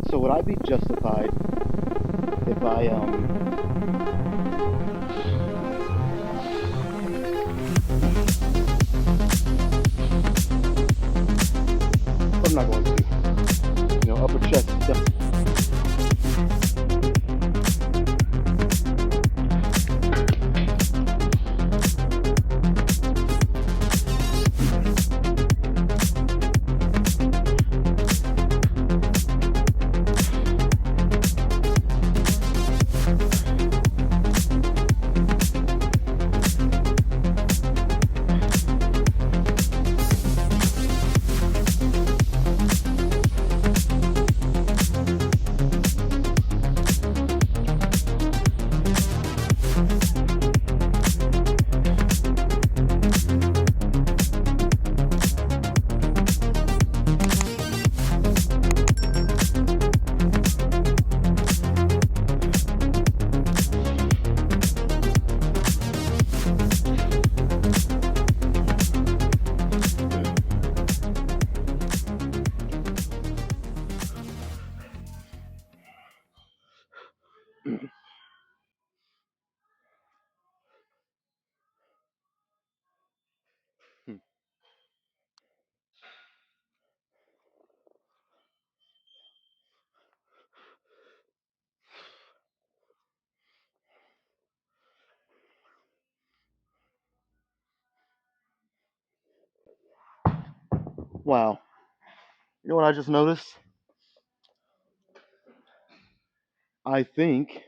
So would I be justified if I'm not going to, upper chest stuff. Wow. You know what I just noticed? I think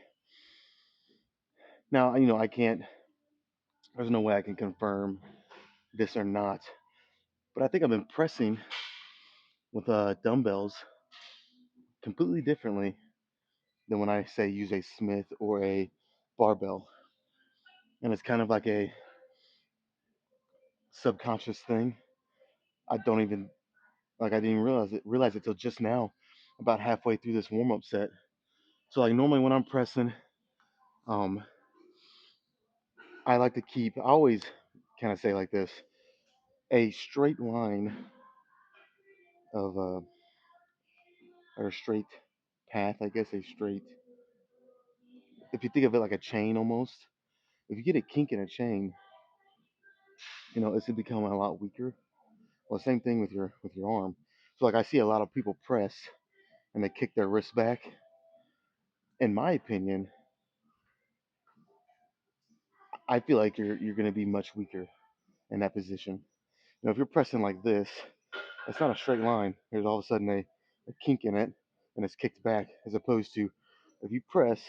now, I can't, there's no way I can confirm this or not, but I think I've been pressing with dumbbells completely differently than when I say use a Smith or a barbell. And it's kind of like a subconscious thing. I don't even like I didn't even realize it till just now, about halfway through this warm up set. So like normally when I'm pressing, um, I like to keep. I always kind of say like this: a straight line of or a straight path. I guess a straight. If you think of it like a chain almost, if you get a kink in a chain, it's gonna become a lot weaker. Well, same thing with your arm. So like I see a lot of people press and they kick their wrists back. In my opinion, I feel like you're gonna be much weaker in that position. If you're pressing like this, it's not a straight line. There's all of a sudden a kink in it and it's kicked back, as opposed to if you press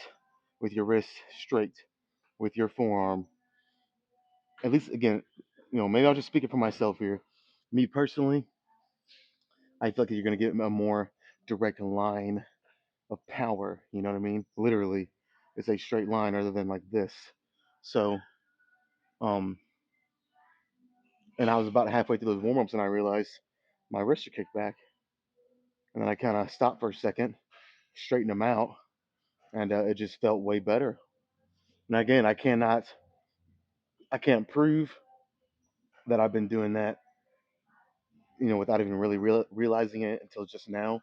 with your wrist straight, with your forearm, at least again, maybe I'll just speak it for myself here. Me personally, I feel like you're going to get a more direct line of power. You know what I mean? Literally, it's a straight line rather than like this. So, um, and I was about halfway through those warm ups and I realized my wrists are kicked back. And then I kind of stopped for a second, straightened them out, and it just felt way better. Now again, I can't prove that I've been doing that, without even really realizing it until just now.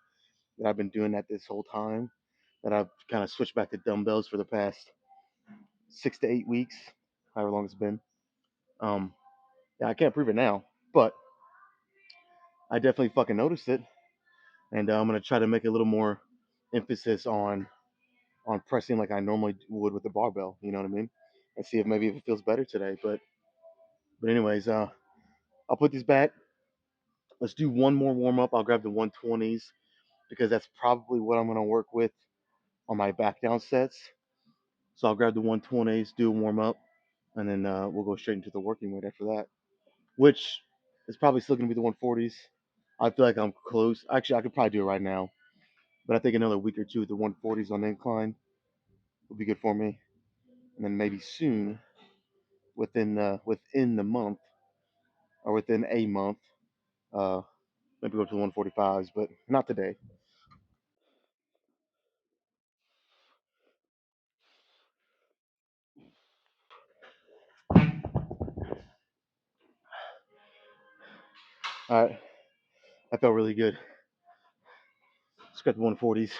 That I've been doing that this whole time. That I've kind of switched back to dumbbells for the past 6 to 8 weeks, however long it's been. Um, yeah, I can't prove it now, but I definitely fucking noticed it, and I'm gonna try to make a little more emphasis on pressing like I normally would with the barbell. You know what I mean? And see if maybe if it feels better today. But anyways, I'll put these back. Let's do one more warm up. I'll grab the 120s because that's probably what I'm gonna work with on my back down sets. So I'll grab the 120s, do a warm up, and then we'll go straight into the working weight after that, which is probably still gonna be the 140s. I feel like I'm close. Actually, I could probably do it right now, but I think another week or two with the 140s on the incline would be good for me. And then maybe soon, within the month or within a month, uh, maybe go to the 145s, but not today. All right, that felt really good. Let's grab the 140s.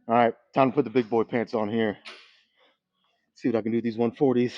All right, time to put the big boy pants on here. See what I can do with these 140s.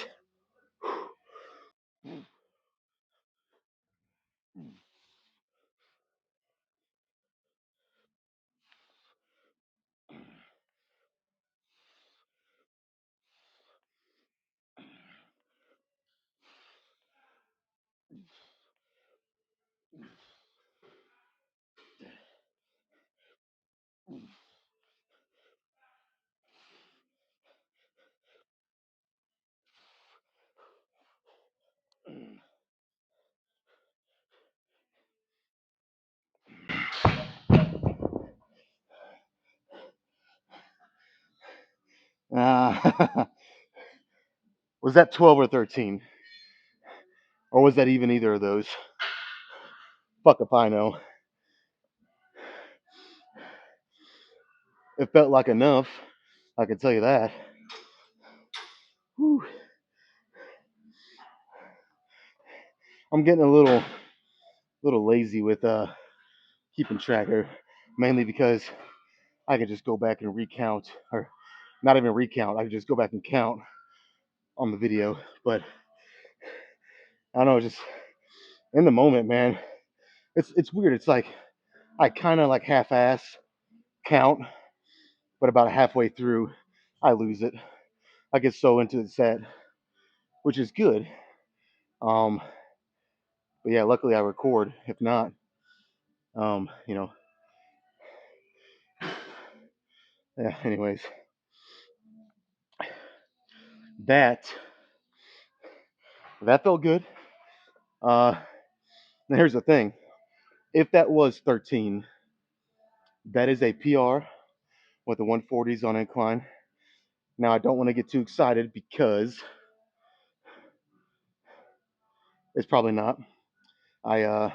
Uh, was that 12 or 13? Or was that even either of those? Fuck if I know. It felt like enough. I can tell you that. Whew. I'm getting a little lazy with keeping track here, mainly because I can just go back and recount, or not even recount. I can just go back and count on the video. But I don't know, just in the moment, man. It's weird. It's like I kind of like half-ass count, but about halfway through, I lose it. I get so into the set, which is good. Um, but yeah, luckily I record. If not, you know, yeah. Anyways, that that felt good. Uh, here's the thing: if that was 13, that is a PR with the 140s on incline. Now I don't want to get too excited because it's probably not. I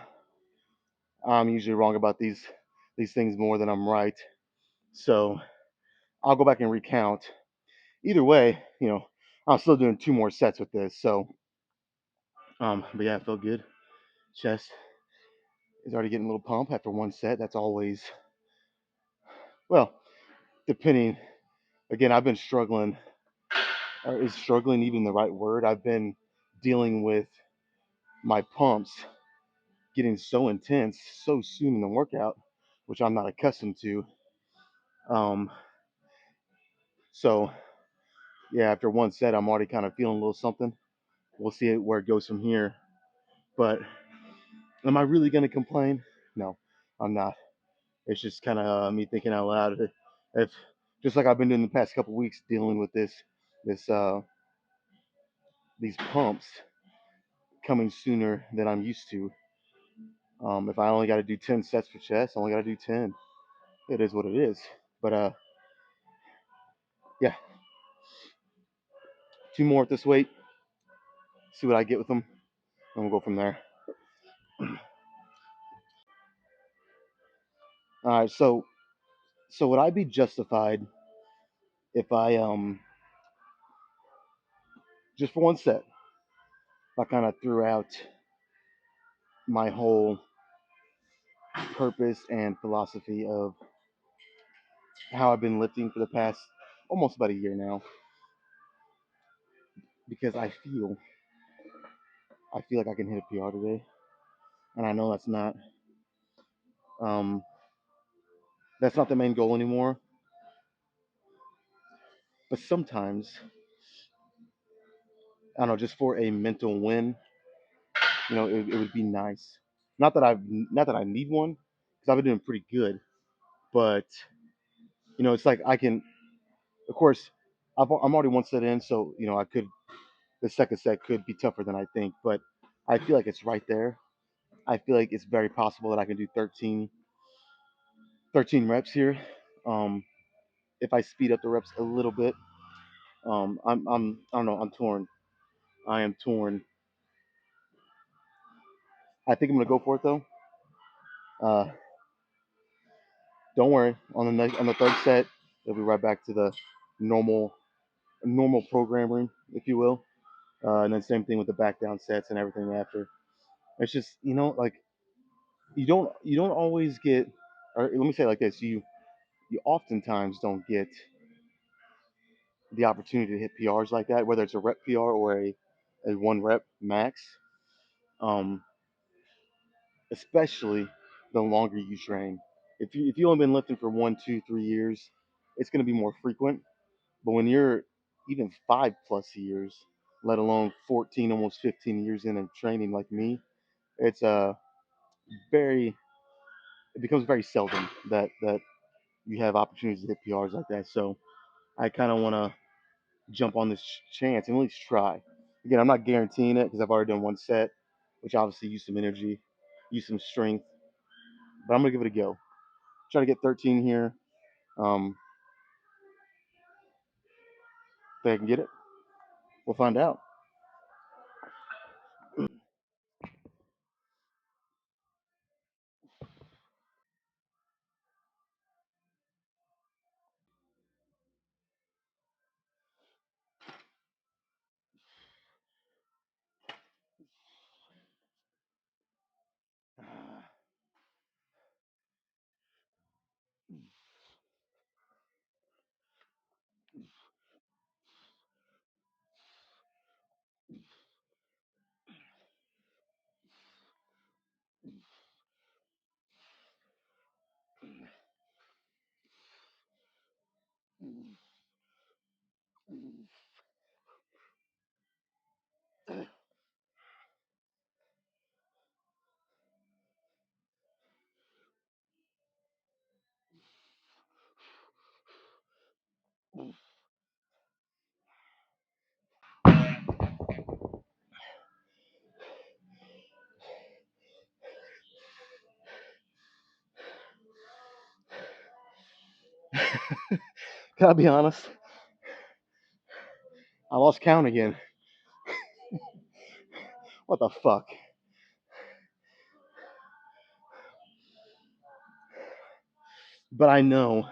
I'm usually wrong about these things more than I'm right. So I'll go back and recount. Either way, I'm still doing two more sets with this. So but yeah, it felt good. Chest is already getting a little pump after one set. That's always, well, depending. Again, I've been struggling. Or is struggling even the right word? I've been dealing with my pumps getting so intense so soon in the workout, which I'm not accustomed to. Um, so yeah, after one set, I'm already kind of feeling a little something. We'll see where it goes from here. But am I really gonna complain? No, I'm not. It's just kind of me thinking out loud. If just like I've been doing the past couple weeks, dealing with this these pumps coming sooner than I'm used to. If I only got to do 10 sets for chest, I only got to do 10. It is what it is. But yeah, two more at this weight. See what I get with them, and we'll go from there. All right. So would I be justified if I just for one set, I kind of threw out my whole purpose and philosophy of how I've been lifting for the past almost about a year now, because I feel like I can hit a PR today, and I know um that's not the main goal anymore. But sometimes, I don't know, just for a mental win, it would be nice. Not that I need one, because I've been doing pretty good. But it's like I can, of course, I'm already one set in, so I could, the second set could be tougher than I think. But I feel like it's right there. I feel like it's very possible that I can do 13 reps here. Um, if I speed up the reps a little bit, I don't know, I'm torn. I am torn. I think I'm gonna go for it though. Uh, don't worry. On the third set, it'll be right back to the normal programming, if you will. And then same thing with the back down sets and everything after. It's just like you don't always get. Or let me say it like this: you you oftentimes don't get the opportunity to hit PRs like that, whether it's a rep PR or a one rep max. Um, Especially the longer you train. If you only been lifting for 1, 2, 3 years, it's going to be more frequent. But when you're even 5+ years, let alone 14, almost 15 years in of training like me, it's very it becomes very seldom that you have opportunities to hit PRs like that. So I kind of want to jump on this chance and at least try. Again, I'm not guaranteeing it because I've already done one set, which obviously used some energy, used some strength, but I'm gonna give it a go. Try to get 13 here. If I can get it, we'll find out. Can I be honest? I lost count again. What the fuck? But I know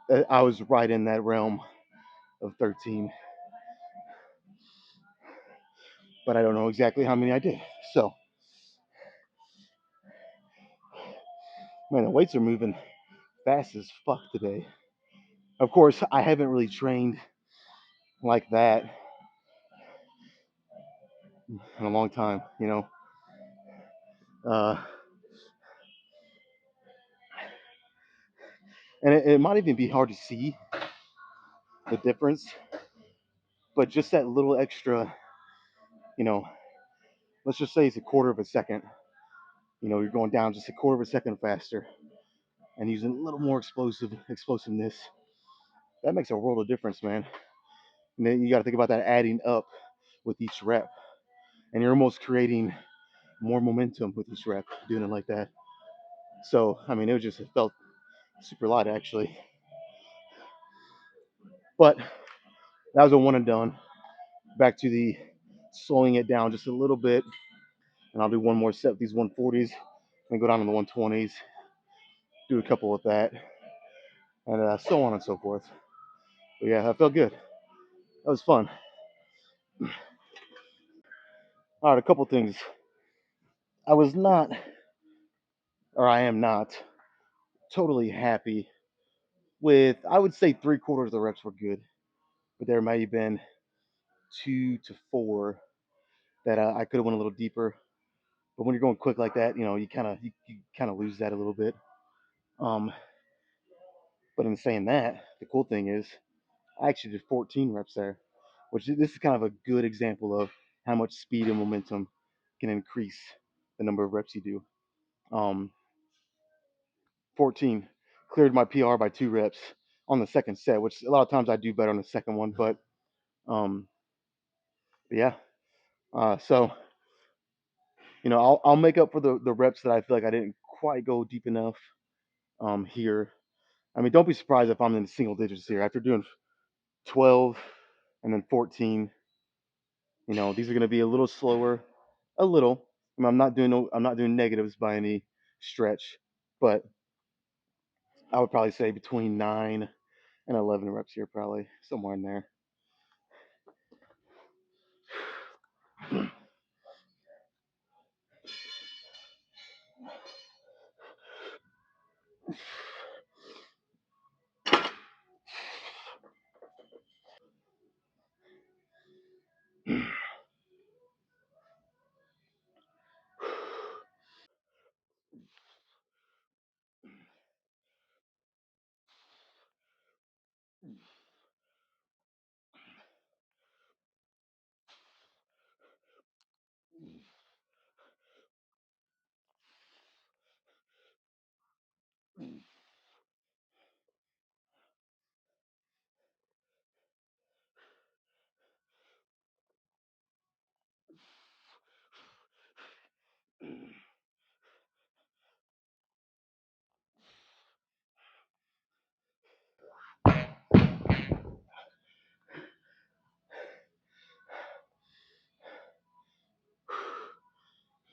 that I was right in that realm of 13, but I don't know exactly how many I did. So, man, the weights are moving fast as fuck today. Of course, I haven't really trained like that in a long time, you know. Uh, and it might even be hard to see the difference, but just that little extra, you know, let's just say it's a quarter of a second. You know, you're going down just a quarter of a second faster and using a little more explosiveness. That makes a world of difference, man. And then you got to think about that adding up with each rep, and you're almost creating more momentum with each rep doing it like that. So, I mean, it felt super light actually. But that was a one and done. Back to the slowing it down just a little bit, and I'll do one more set with these 140s and go down to the 120s, do a couple with that, and so on and so forth. But yeah, that felt good. That was fun. All right, a couple things. I was not, or I am not, totally happy with, I would say 3/4 of the reps were good, but there may have been 2 to 4 that I could have went a little deeper. But when you're going quick like that, you know, you kind of lose that a little bit. Um, but in saying that, the cool thing is I actually did 14 reps there, which this is kind of a good example of how much speed and momentum can increase the number of reps you do. 14 cleared my PR by 2 reps on the second set, which a lot of times I do better on the second one, but um, yeah. So I'll make up for the reps that I feel like I didn't quite go deep enough here. I mean, don't be surprised if I'm in single digits here after doing 12 and then 14. These are going to be a little slower, a little. I mean, I'm not doing negatives by any stretch, but I would probably say between 9 and 11 reps here, probably somewhere in there.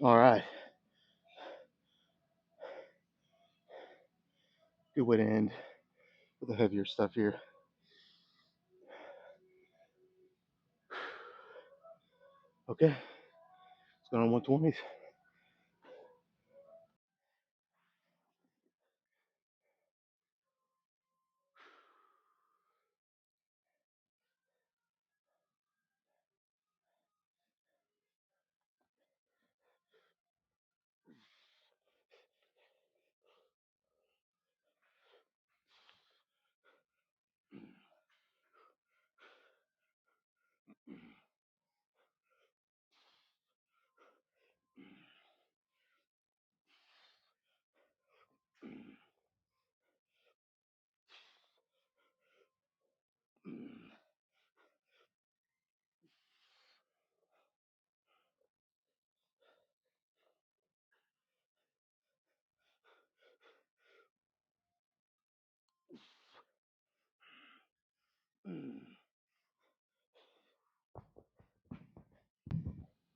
All right. Good way to end with the heavier stuff here. Okay. Let's go on 120s.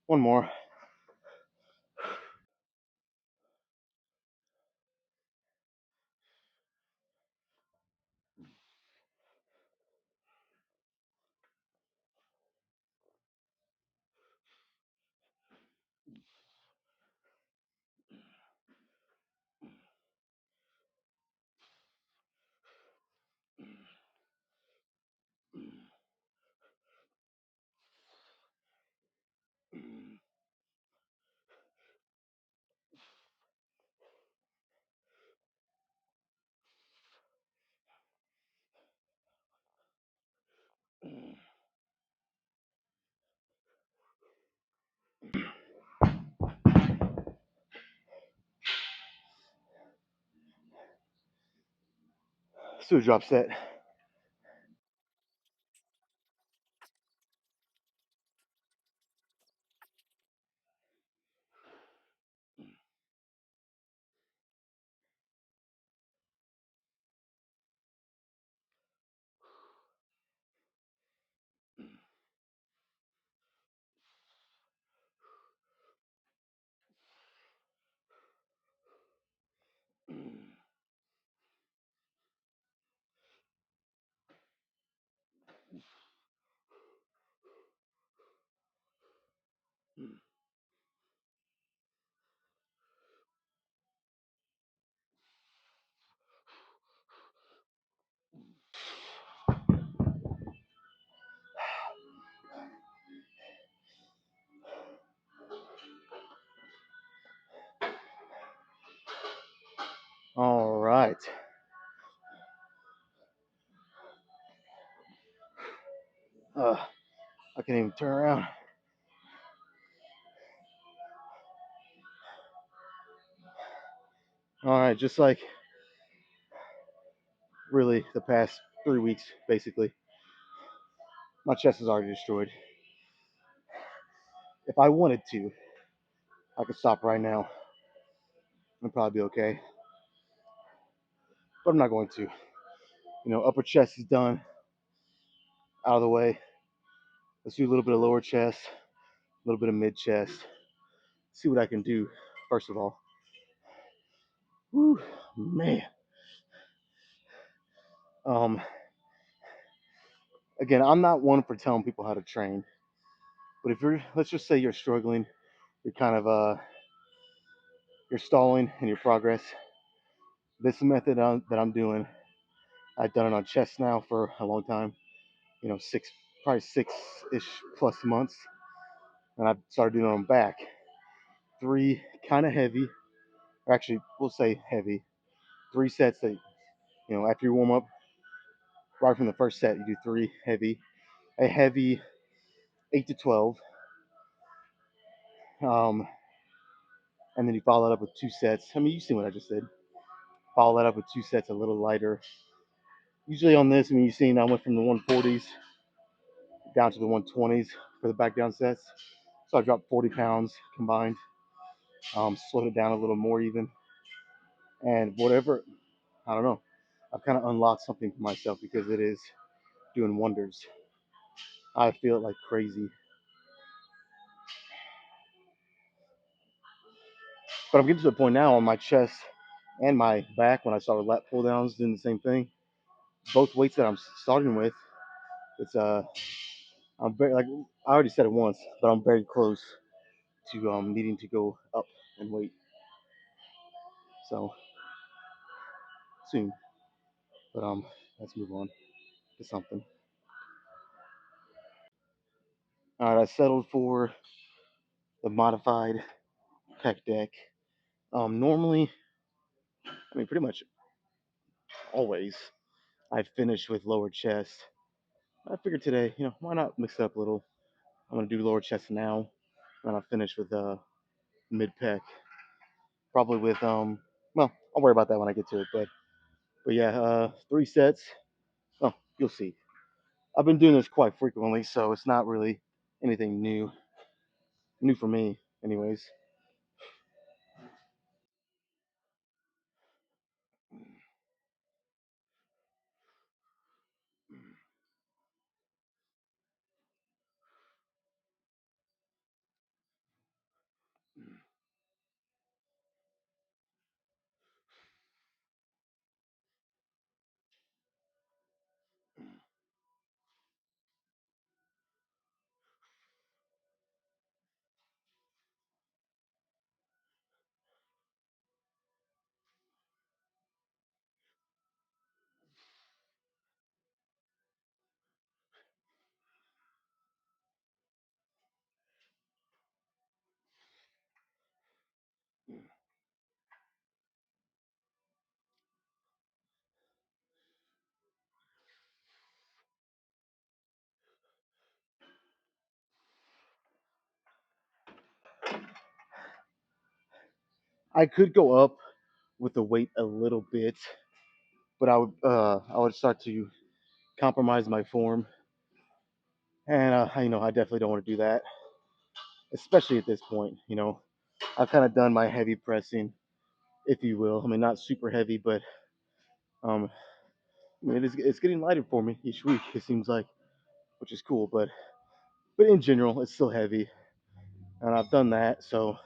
One more. Let's do a drop set. All right. I can't even turn around. All right, just like really the past 3 weeks, basically, my chest is already destroyed. If I wanted to, I could stop right now and probably be okay. But I'm not going to. Upper chest is done, out of the way. Let's do a little bit of lower chest, a little bit of mid chest. See what I can do, first of all. Whew, man. Again, I'm not one for telling people how to train. But if let's just say you're struggling, you're kind of, you're stalling in your progress, This method that I'm doing, I've done it on chest now for a long time. Probably 6-ish plus months, and I've started doing it on back. Three kind of heavy, or actually, we'll say heavy. 3 sets that after you warm up, right from the first set, you do three heavy. A heavy 8 to 12, and then you follow that up with 2 sets. I mean, you see what I just did. Follow that up with 2 sets a little lighter. Usually on this, I mean, you've seen I went from the 140s down to the 120s for the back down sets. So I dropped 40 pounds combined, slowed it down a little more even. And whatever, I don't know, I've kind of unlocked something for myself because it is doing wonders. I feel it like crazy. But I'm getting to the point now on my chest and my back when I start with lat pull downs doing the same thing. Both weights that I'm starting with, it's I'm very like I already said it once, but I'm very close to needing to go up in weight. So soon. But let's move on to something. All right, I settled for the modified pec deck. Normally, I mean, pretty much always, I finish with lower chest. I figured today, why not mix it up a little? I'm gonna do lower chest now, and I'll finish with mid pec. Probably with well, I'll worry about that when I get to it. But yeah, 3 sets. Oh, you'll see. I've been doing this quite frequently, so it's not really anything new for me, anyways. I could go up with the weight a little bit, but I would start to compromise my form, and I definitely don't want to do that, especially at this point. I've kind of done my heavy pressing, if you will. I mean, not super heavy, but um, I mean, it's getting lighter for me each week. It seems like, which is cool, but in general, it's still heavy, and I've done that. So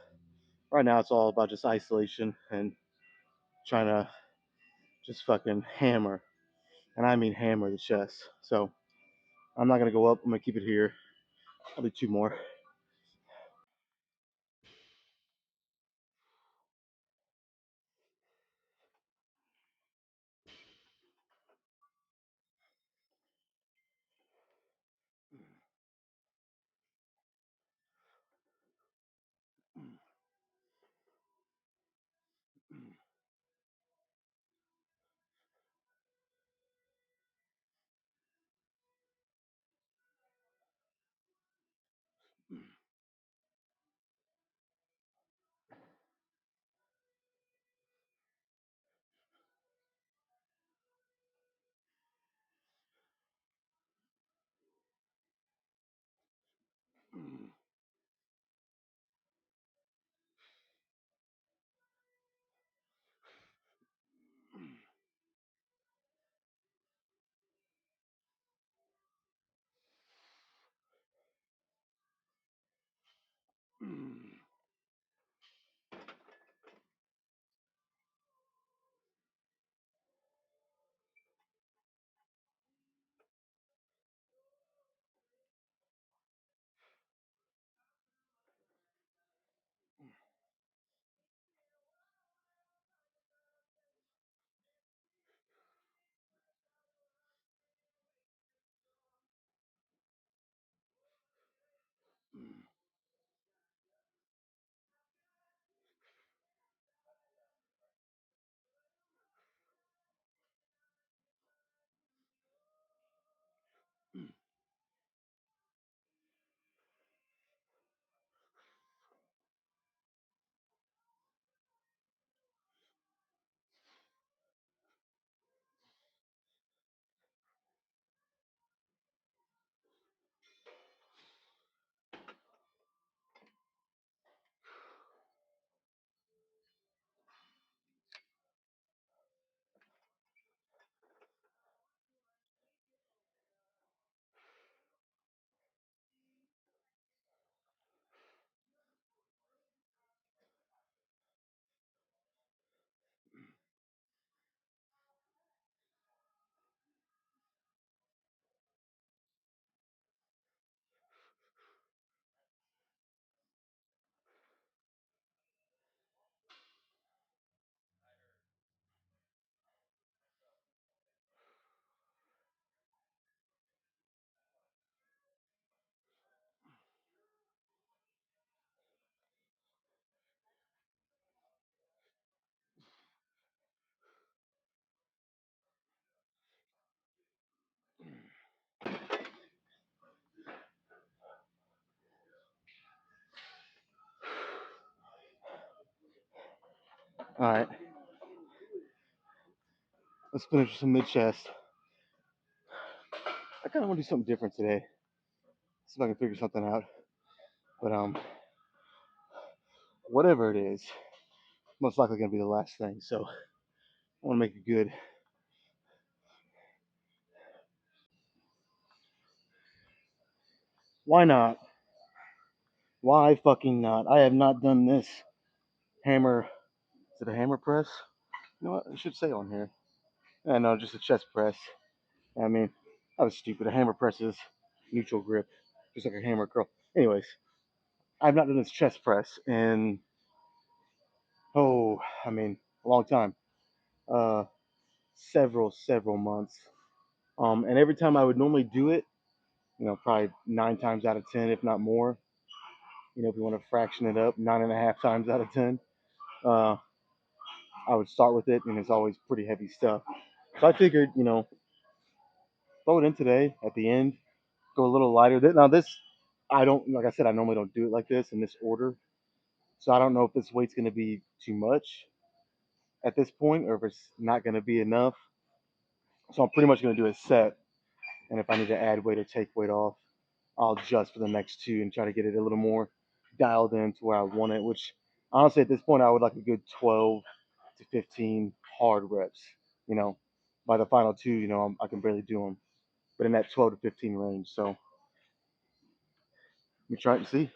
right now, it's all about just isolation and trying to just fucking hammer, and I mean hammer the chest. So I'm not gonna go up. I'm gonna keep it here. I'll do 2 more. All right, let's finish with some mid chest. I kind of want to do something different today. See if I can figure something out. But whatever it is, most likely gonna be the last thing. So I want to make it good. Why not? Why fucking not? I have not done this hammer. Is it a hammer press? You know what? It should say on here. Yeah, no, just a chest press. I mean, I was stupid. A hammer press is neutral grip, just like a hammer curl. Anyways, I've not done this chest press in I mean, a long time. Uh, several months. And every time I would normally do it, probably 9 times out of 10, if not more. If you want to fraction it up, 9.5 times out of 10, uh, I would start with it, and it's always pretty heavy stuff. So I figured, throw it in today at the end, go a little lighter. Now this, I don't, like I said, I normally don't do it like this in this order. So I don't know if this weight's going to be too much at this point, or if it's not going to be enough. So I'm pretty much going to do a set, and if I need to add weight or take weight off, I'll adjust for the next two and try to get it a little more dialed in to where I want it. Which honestly, at this point, I would like a good 12 to 15 hard reps. You know, by the final two, I can barely do them, but in that 12 to 15 range. So let me try it and see.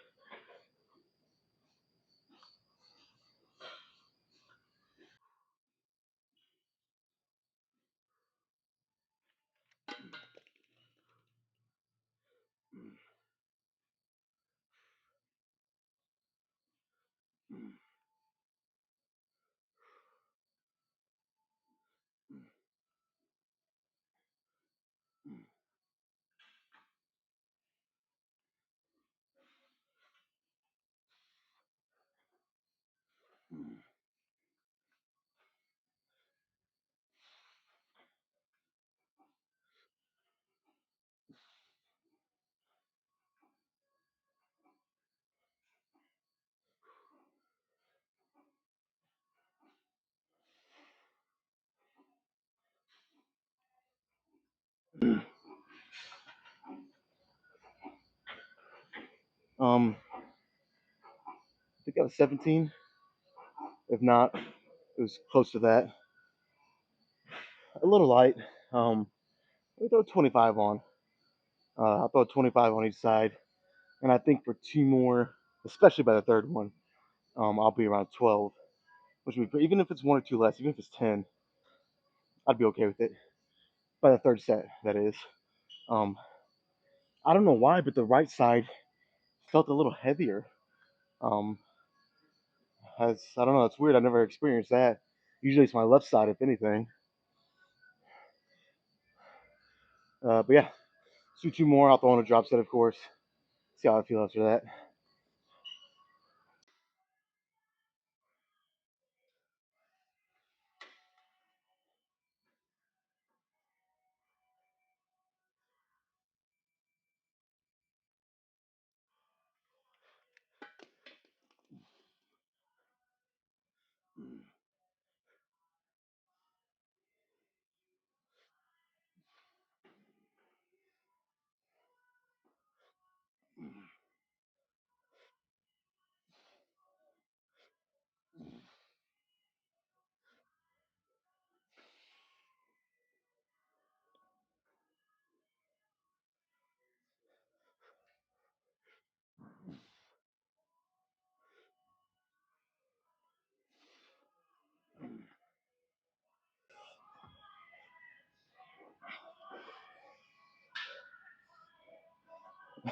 I think I was 17. If not, it was close to that. A little light. We throw 25 on. I'll throw 25 on each side, and I think for two more, especially by the third one, I'll be around 12, which would be even if it's one or two less, even if it's 10, I'd be okay with it. By the third set, that is. Um, I don't know why, but the right side felt a little heavier. Um, I don't know. It's weird. I've never experienced that. Usually it's my left side, if anything. But yeah, do two more. I'll throw on a drop set, of course. See how I feel after that.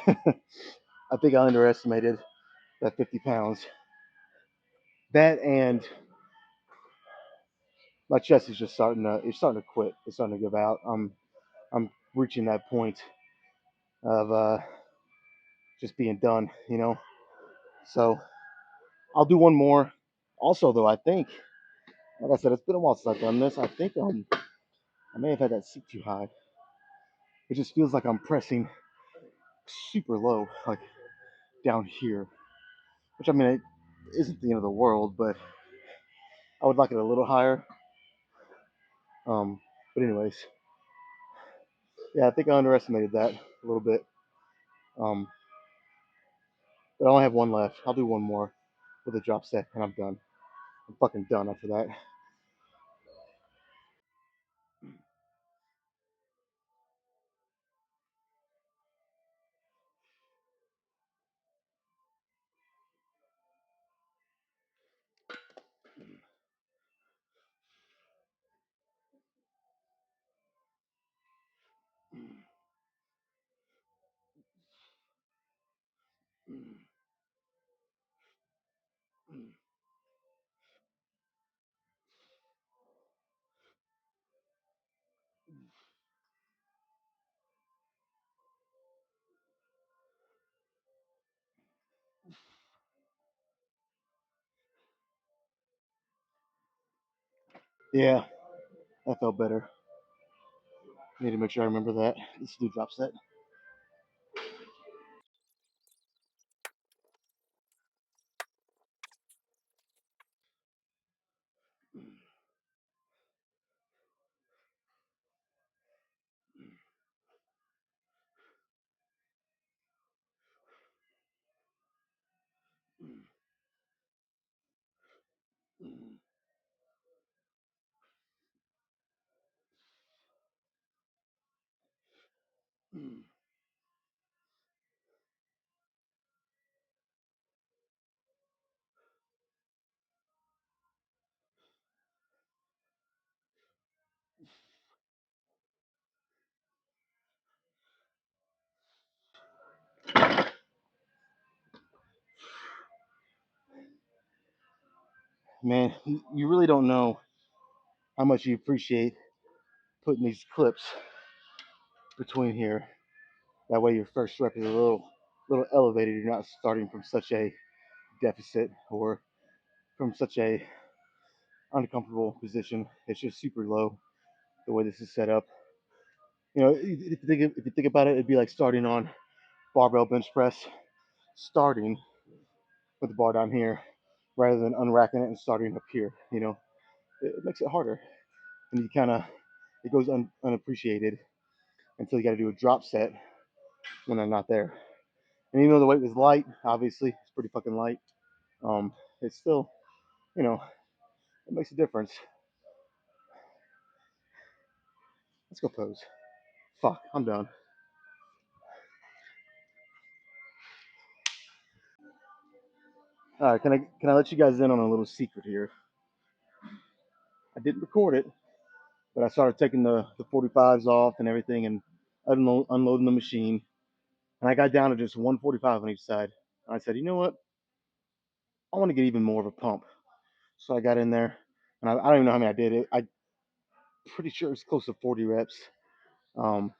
I think I underestimated that 50 pounds. That and my chest is just starting to quit. It's starting to give out. I'm reaching that point of just being done. So I'll do one more. Also, though, I think, like I said, it's been a while since I've done this. I think I may have had that seat too high. It just feels like I'm pressing super low, like down here. Which I mean, it isn't the end of the world, but I would like it a little higher. Um, but anyways, yeah, I think I underestimated that a little bit. Um, but I only have one left. I'll do one more with a drop set, and I'm done. I'm fucking done after that. Yeah, that felt better. Need to make sure I remember that. Let's do drop set. Man, you really don't know how much you appreciate putting these clips between here. That way, your first rep is a little elevated. You're not starting from such a deficit or from such a uncomfortable position. It's just super low the way this is set up. You know, if you think about it, it'd be like starting on barbell bench press, starting with the bar down here rather than unracking it and starting up here. You know, it makes it harder, and you kind of it goes unappreciated until you got to do a drop set when they're not there. And even though the weight was light, obviously it's pretty fucking light. Um, it's still, you know, it makes a difference. Let's go pose. Fuck, I'm done. All right, can I let you guys in on a little secret here? I didn't record it, but I started taking the 45s off and everything and unloading the machine, and I got down to just 145 on each side. And I said, you know what? I want to get even more of a pump. So I got in there, and I don't even know how many I did. I'm pretty sure it's close to 40 reps. Um,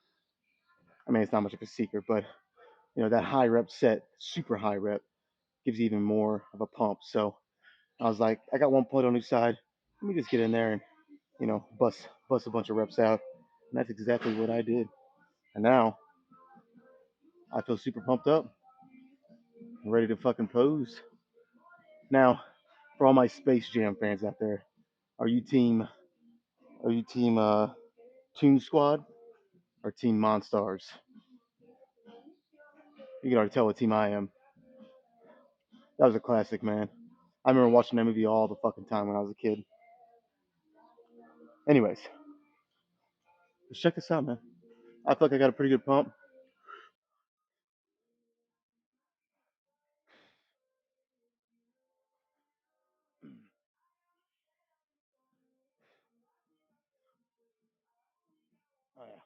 I mean, it's not much of a secret, but you know that high rep set, super high rep, gives you even more of a pump. So I was like, I got one point on each side. Let me just get in there and bust a bunch of reps out. And that's exactly what I did. And now I feel super pumped up, ready to fucking pose. Now, for all my Space Jam fans out there, are you team Toon Squad or Team Monstars? You can already tell what team I am. That was a classic, man. I remember watching that movie all the fucking time when I was a kid. Anyways, let's check this out, man. I feel like I got a pretty good pump. Oh yeah.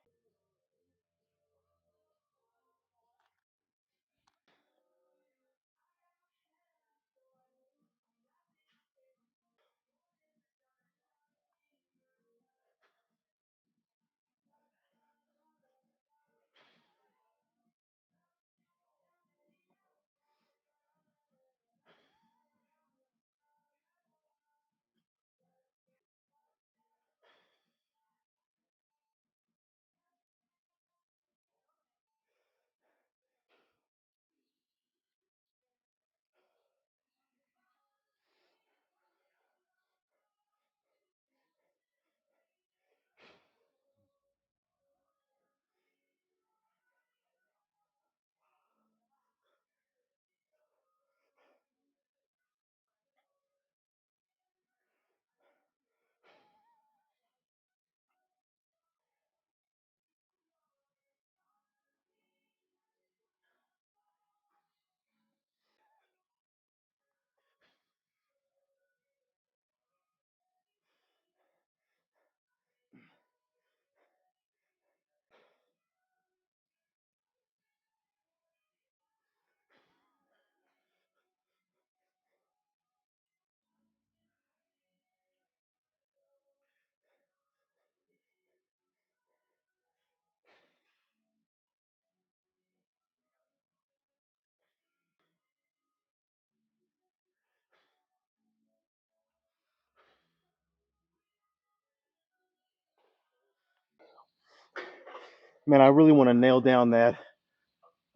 Man, I really want to nail down that.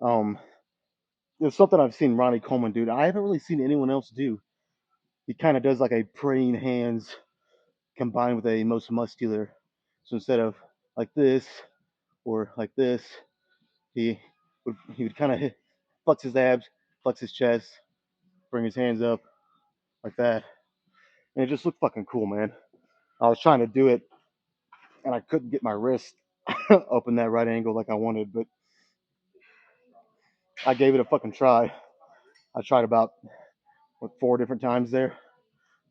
Um, there's something I've seen Ronnie Coleman do. I haven't really seen anyone else do. He kind of does like a praying hands combined with a most muscular. So instead of like this or like this, he would kind of flex his abs, flex his chest, bring his hands up like that, and it just looked fucking cool, man. I was trying to do it, and I couldn't get my wrist up in that right angle like I wanted, but I gave it a fucking try. I tried about what 4 different times there.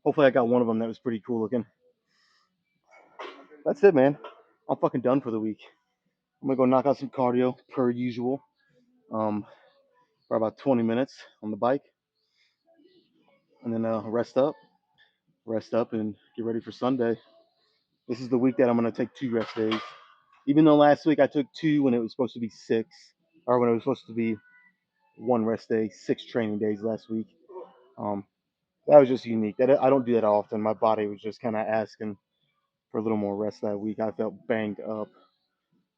Hopefully, I got one of them that was pretty cool looking. That's it, man. I'm fucking done for the week. I'm gonna go knock out some cardio per usual. Um, for about 20 minutes on the bike, and then rest up, and get ready for Sunday. This is the week that I'm gonna take 2 rest days. Even though last week I took 2 when it was supposed to be 6, or when it was supposed to be 1 rest day, 6 training days last week. Um, that was just unique. That I don't do that often. My body was just kind of asking for a little more rest that week. I felt banged up,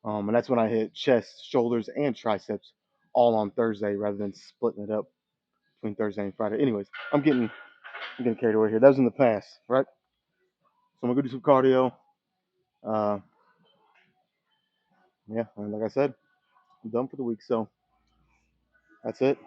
and that's when I hit chest, shoulders, and triceps all on Thursday rather than splitting it up between Thursday and Friday. Anyways, I'm getting carried away here. That was in the past, right? So I'm gonna go do some cardio. Uh, yeah, and like I said, I'm done for the week. So that's it.